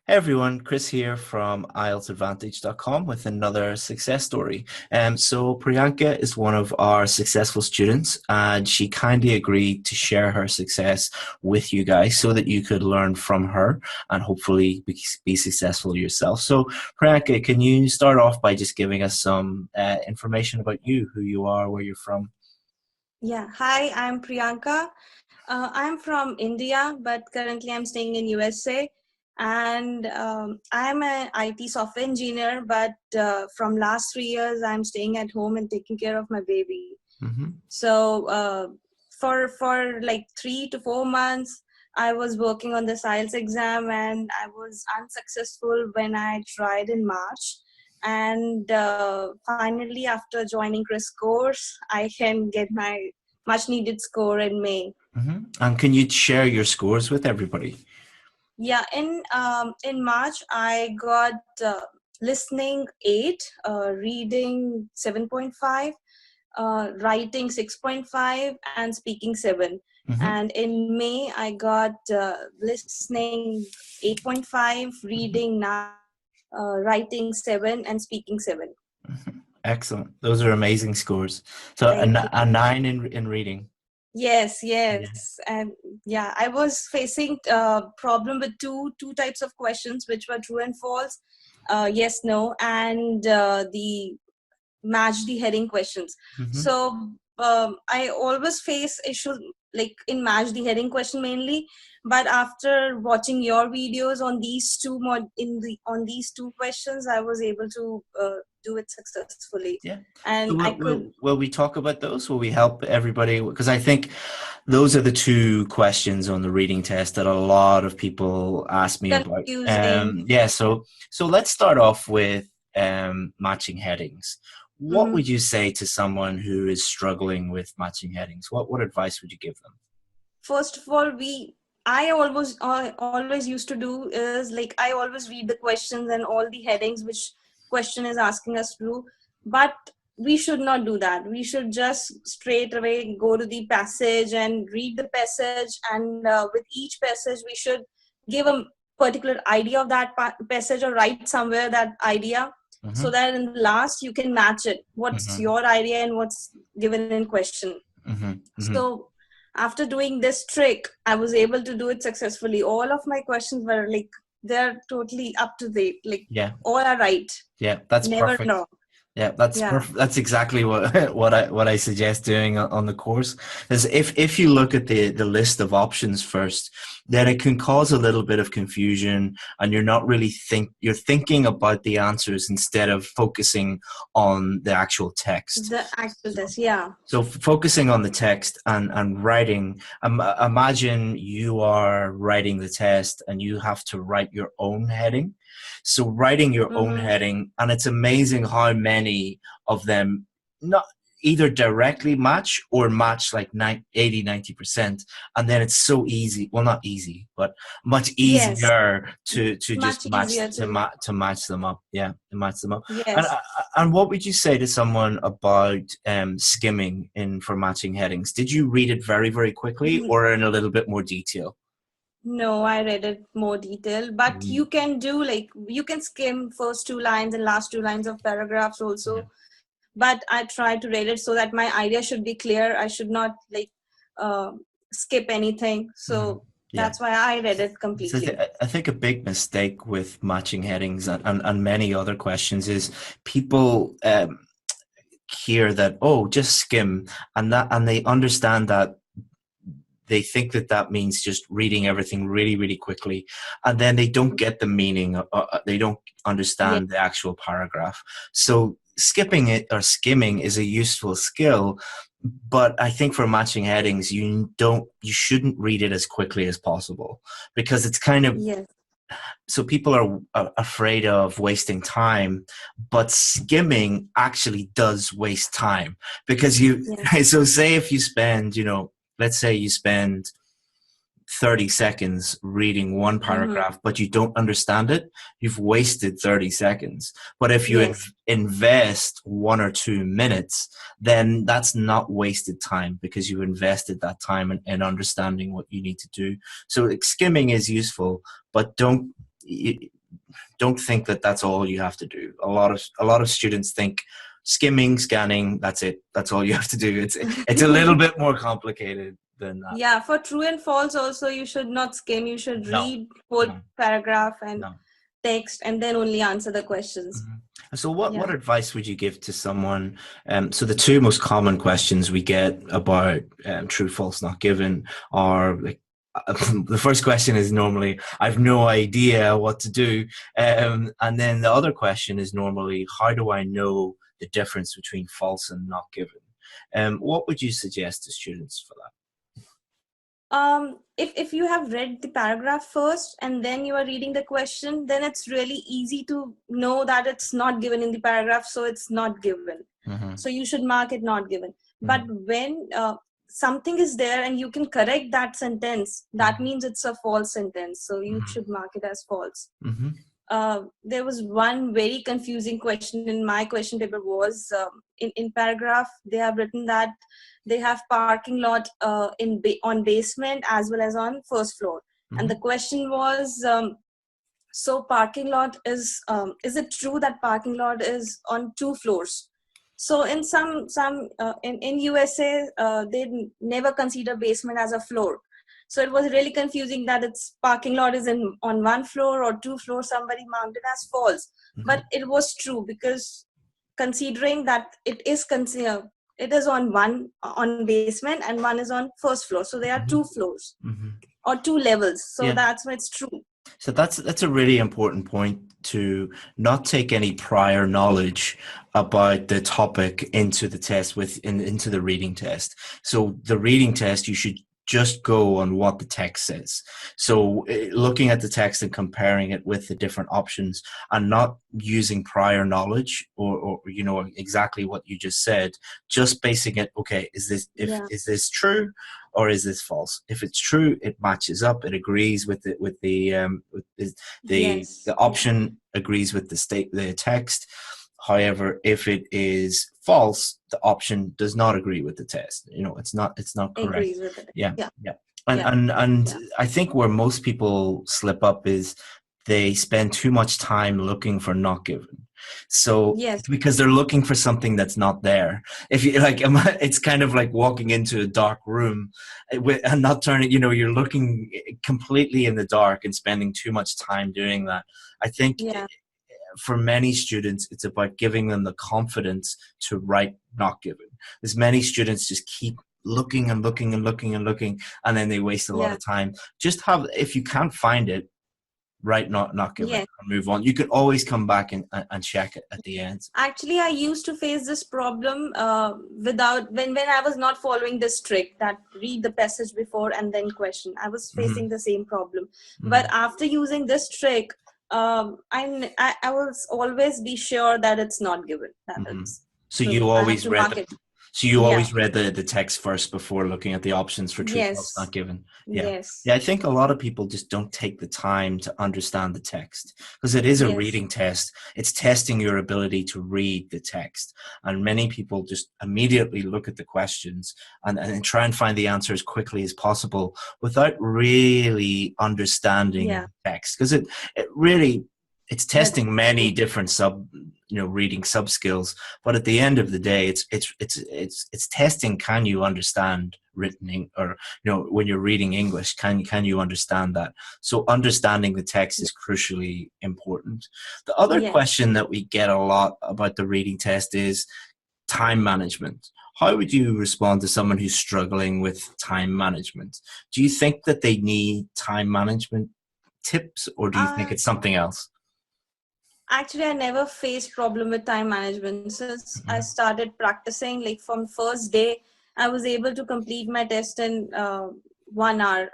Hey everyone, Chris here from IELTSadvantage.com with another success story. So Priyanka is one of our successful students and she kindly agreed to share her success with you guys so that you could learn from her and hopefully be successful yourself. So Priyanka, can you start off by just giving us some information about you, who you are, where you're from? Yeah, hi, I'm Priyanka. I'm from India, but currently I'm staying in USA. And I'm an IT software engineer, but from last 3 years, I'm staying at home and taking care of my baby. Mm-hmm. So for like 3 to 4 months, I was working on the IELTS exam, and I was unsuccessful when I tried in March. And finally, after joining Chris course, I can get my much needed score in May. Mm-hmm. And can you share your scores with everybody? Yeah, in March I got listening 8, reading 7.5, writing 6.5, and speaking 7. Mm-hmm. And in May I got listening 8.5, reading 9, writing 7, and speaking 7. Mhm. Excellent. Those are amazing scores. So a, Thank a you. nine in reading. Yes, Yeah. yes, and yeah, I was facing problem with two types of questions, which were true and false, yes, no, and the match the heading questions. Mm-hmm. So I always face issues like in match the heading question mainly, but after watching your videos on these two on these two questions, I was able to do it successfully, Yeah. So and I could. will we talk about those? Will we help everybody? Because I think those are the two questions on the reading test that a lot of people ask me about. Confusing. Yeah. Yeah. So let's start off with matching headings. What Mm-hmm. would you say to someone who is struggling with matching headings? What advice would you give them? First of all, I always used to do is like I always read the questions and all the headings which question is asking us to do, but we should not do that. We should just straight away go to the passage and read the passage, and with each passage we should give a particular idea of that passage, or write somewhere that idea, so Mm-hmm. that in the last you can match it, what's Mm-hmm. your idea and what's given in question. Mm-hmm. Mm-hmm. So after doing this trick, I was able to do it successfully. All of my questions were like, they're totally up to date. Like, Yeah. all are right. Yeah. That's Never perfect. wrong. Yeah, that's Yeah. perfect. That's exactly what what I suggest doing on the course. Is if you look at the list of options first, then it can cause a little bit of confusion, and you're not really you're thinking about the answers instead of focusing on the actual text. The actual So, test. Yeah. so focusing on the text and writing. Imagine you are writing the test and you have to write your own heading. So writing your own Mm-hmm. heading, and it's amazing how many of them not either directly match or match like 80-90%. And then it's so easy, well, not easy, but much Yes. easier to just Much easier to. to match them up. Yeah, to match them up. and Yes. and what would you say to someone about skimming in for matching headings? Did you read it very, very quickly or in a little bit more detail? No, I read it more detailed, but Mm, you can do like, you can skim first 2 lines and last 2 lines of paragraphs yeah. also. But I try to read it so that my idea should be clear. I should not like uh, skip anything. Mhm. So Yeah. that's why I read it So completely. I think a big mistake with matching headings and many other questions is people hear that, oh, just skim, and they understand that they think that that means just reading everything really, really quickly, and then they don't get the meaning. They don't Yeah. understand the actual paragraph. So skipping it or skimming is a useful skill, but I think for matching headings, you shouldn't read it as quickly as possible because it's kind of Yes. so people are afraid of wasting time, but skimming actually does waste time because you Yeah. so say if you spend, let's say you spend 30 seconds reading one Mm-hmm. paragraph but you don't understand it, you've wasted 30 seconds. But if you Yes. invest 1 or 2 minutes, then that's not wasted time because you invested that time in understanding what you need to do. So like, skimming is useful, but don't don't think that that's all you have to do. A lot of students think skimming, scanning, that's it. That's all you have to do. It's a little bit more complicated than that. Yeah, for true and false also, you should not skim. You should No, read whole no, paragraph and no. text and then only answer the questions. Mhm. So what Yeah. advice would you give to someone? So the two most common questions we get about true, false, not given are like, the first question is normally, I've no idea what to do. And then the other question is normally, how do I know the difference between false and not given? What would you suggest to students for that? If you have read the paragraph first and then you are reading the question, then it's really easy to know that it's not given in the paragraph, so it's not given. Mm-hmm. So you should mark it not given. But Mm-hmm. when something is there and you can correct that sentence, that means it's a false sentence, so you Mm-hmm. should mark it as false. Mm-hmm. There was one very confusing question in my question paper. Was in paragraph they have written that they have parking lot on basement as well as on first floor, and the Mm-hmm. question was, so parking lot is it true that parking lot is on 2 floors? So in in USA, they never consider basement as a floor. So it was really confusing that its parking lot is on 1 floor or 2 floors. Somebody marked it as false, Mm-hmm. but it was true because considering that it is on basement and one is on first floor, so there are Mm-hmm. 2 floors Mm-hmm. or 2 levels. So Yeah. that's why it's true. So that's a really important point, to not take any prior knowledge about the topic into the test into the reading test. So the reading test, you should just go on what the text says. So looking at the text and comparing it with the different options, and not using prior knowledge or exactly what you just said, just basing it, okay, Yeah. is this true or is this false? If it's true, it matches up. It agrees with the Yes. Yeah. option agrees with the text. However, if it is false, the option does not agree with the test. It's not correct. Agrees with it. Yeah, Yeah. yeah. And Yeah. and and Yeah. I think where most people slip up is they spend too much time looking for not given. So Yes. because they're looking for something that's not there. If you like, it's kind of like walking into a dark room and not turning. You're looking completely in the dark and spending too much time doing that. I think Yeah. for many students, it's about giving them the confidence to write not given. As many students just keep looking and looking and looking and looking, and then they waste a lot Yeah. of time. Just if you can't find it, write not given Yes. and move on. You can always come back and check it at the end. Actually, I used to face this problem without when I was not following this trick that read the passage before and then question. I was Mm-hmm. facing the same problem, but Mm-hmm. after using this trick, I will always be sure that it's not given. That Mm-hmm. it's So so you I have always to read mark the it. so you Yeah. always read the text first before looking at the options for true, false, not Yes. given. Yeah. Yes. Yeah, I think a lot of people just don't take the time to understand the text, because it is a Yes. reading test. It's testing your ability to read the text. And many people just immediately look at the questions and try and find the answer as quickly as possible without really understanding Yeah. the text. Because it really, it's That's testing many true. different reading sub skills, but at the end of the day, it's testing, can you understand written, or when you're reading English, can you understand that? So understanding the text is crucially important. The other Yes. question that we get a lot about the reading test is time management. How would you respond to someone who's struggling with time management? Do you think that they need time management tips, or do you think Uh, it's something else? Actually, I never faced problem with time management since I Mhm. started practicing. Like from first day, I was able to complete my test in 1 hour.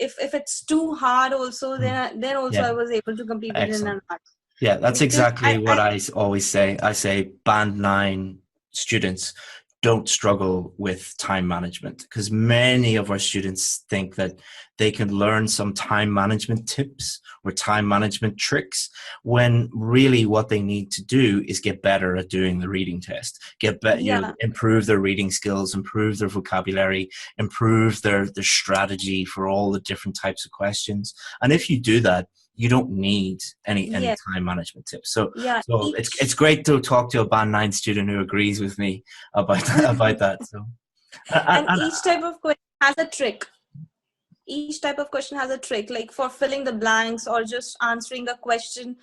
If it's too hard, also then also Yeah, I was able to complete it in excellent. an hour. Yeah, that's Because exactly what always say. I say band 9 students don't struggle with time management, because many of our students think that they can learn some time management tips or time management tricks, when really what they need to do is get better at doing the reading test, get better, yeah, improve their reading skills, improve their vocabulary, improve their strategy for all the different types of questions. And if you do that, you don't need any Yeah, time management tips. So yeah, it's great to talk to a band 9 student who agrees with me about about that. So and and each type of question has a trick. Each type of question has a trick, like for filling the blanks or just answering a question.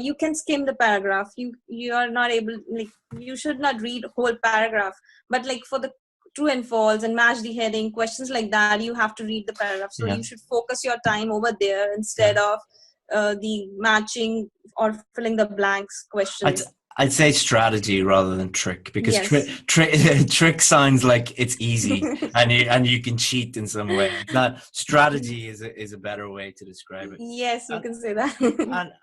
You can skim the paragraph. You are not able, like, you should not read whole paragraph, but like for the true and false and match the heading questions like that, you have to read the paragraph. So yeah, you should focus your time over there yeah. instead of the matching or filling the blanks I'd questions. I'd say strategy rather than trick, because Yes. trick sounds like it's easy and you can cheat in some way. That strategy is a better way to describe it. Yes, you And can say that.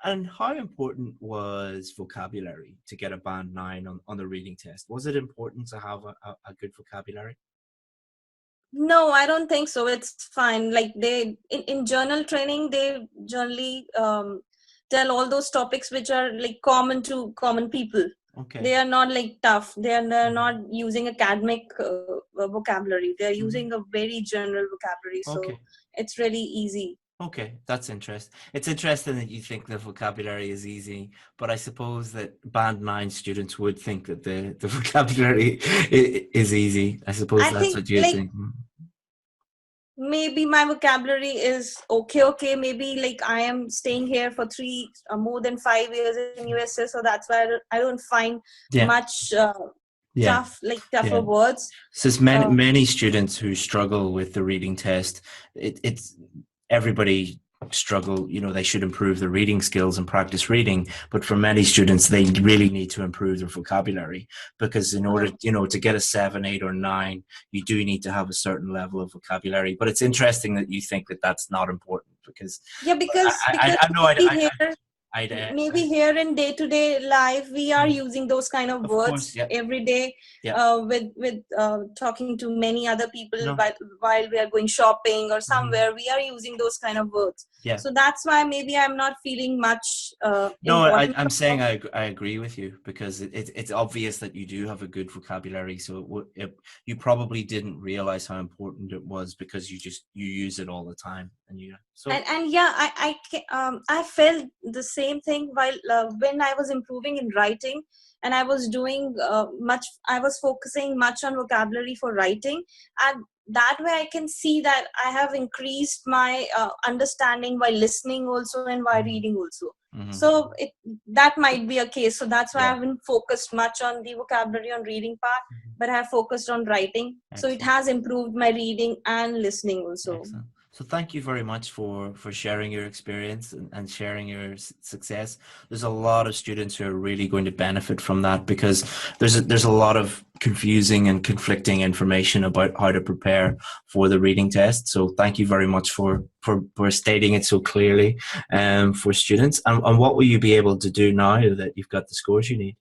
and how important was vocabulary to get a band 9 on the reading test? Was it important to have a good vocabulary? No, I don't think so. It's fine. Like they in journal training, they generally tell all those topics which are like common to common people. Okay. They are not like tough. They're Mhm. not using academic vocabulary. They're Mhm. using a very general vocabulary. So Okay. it's really easy. Okay, that's interesting. It's interesting that you think the vocabulary is easy, but I suppose that band 9 students would think that the vocabulary is easy. I suppose I that's think what you'd like think. Mm. maybe my vocabulary is okay. Maybe like I am staying here for three more than 5 years in USA, so that's why I don't find Yeah, much yeah, tougher yeah. words. So there's many uh, many students who struggle with the reading test. It's everybody struggle. You know, they should improve their reading skills and practice reading. But for many students, they really need to improve their vocabulary, because in order, uh, to get a 7, 8, or 9, you do need to have a certain level of vocabulary. But it's interesting that you think that that's not important, because yeah, because I know maybe here I maybe here in day-to-day life we are using those kind of of course, words yeah, every day, yeah, with talking to many other people no, while we are going shopping or mhm, somewhere, we are using those kind of words. yeah. So that's why maybe I'm not feeling much No, important I'm of. saying I agree with you, because it's obvious that you do have a good vocabulary. So you probably didn't realize how important it was, because you use it all the time, and you so And yeah, I felt the same thing while when I was improving in writing, and I was doing much, I was focusing much on vocabulary for writing, and that way I can see that I have increased my understanding while listening also and while mhm, reading also. mhm, So that might be a case. So that's why I yeah, haven't focused much on the vocabulary on reading part, mhm. but I have focused on writing, so it Excellent. has improved my reading and listening also. Excellent. So thank you very much for sharing your experience and sharing your success. There's a lot of students who are really going to benefit from that, because there's a lot of confusing and conflicting information about how to prepare for the reading test. So thank you very much for stating it so clearly for students. And what will you be able to do now that you've got the scores you need?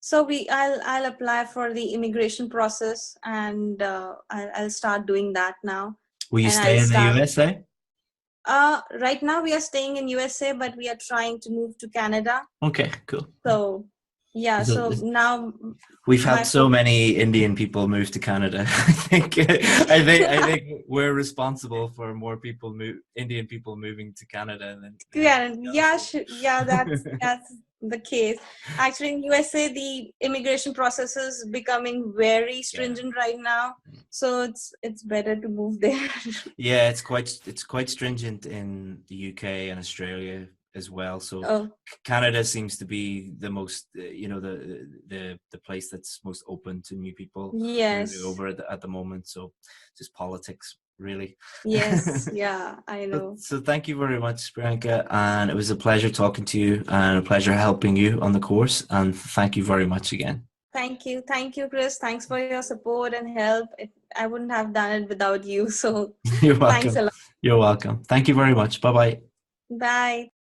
So I'll apply for the immigration process, and I'll start doing that now. Will you And I'll stay in the start. USA? Right now we are staying in USA, but we are trying to move to Canada. Okay, cool. So yeah, so So now we've my helped so focus. many Indian people move to Canada. I think we're responsible for more Indian people moving to Canada than Yeah, anything else. yeah, yeah. That's the case. Actually, in USA, the immigration process is becoming very Yeah. stringent right now. So it's better to move there. Yeah, it's quite stringent in the UK and Australia as well. So Oh Canada seems to be the most, the place that's most open to new people moving yes. over at the moment. So just politics, really. Yes, yeah, I know. So thank you very much, Priyanka, and it was a pleasure talking to you and a pleasure helping you on the course. And thank you very much again. Thank you, Chris. Thanks for your support and help. I wouldn't have done it without you. So You're thanks welcome. a lot. You're welcome. Thank you very much. Bye bye. Bye.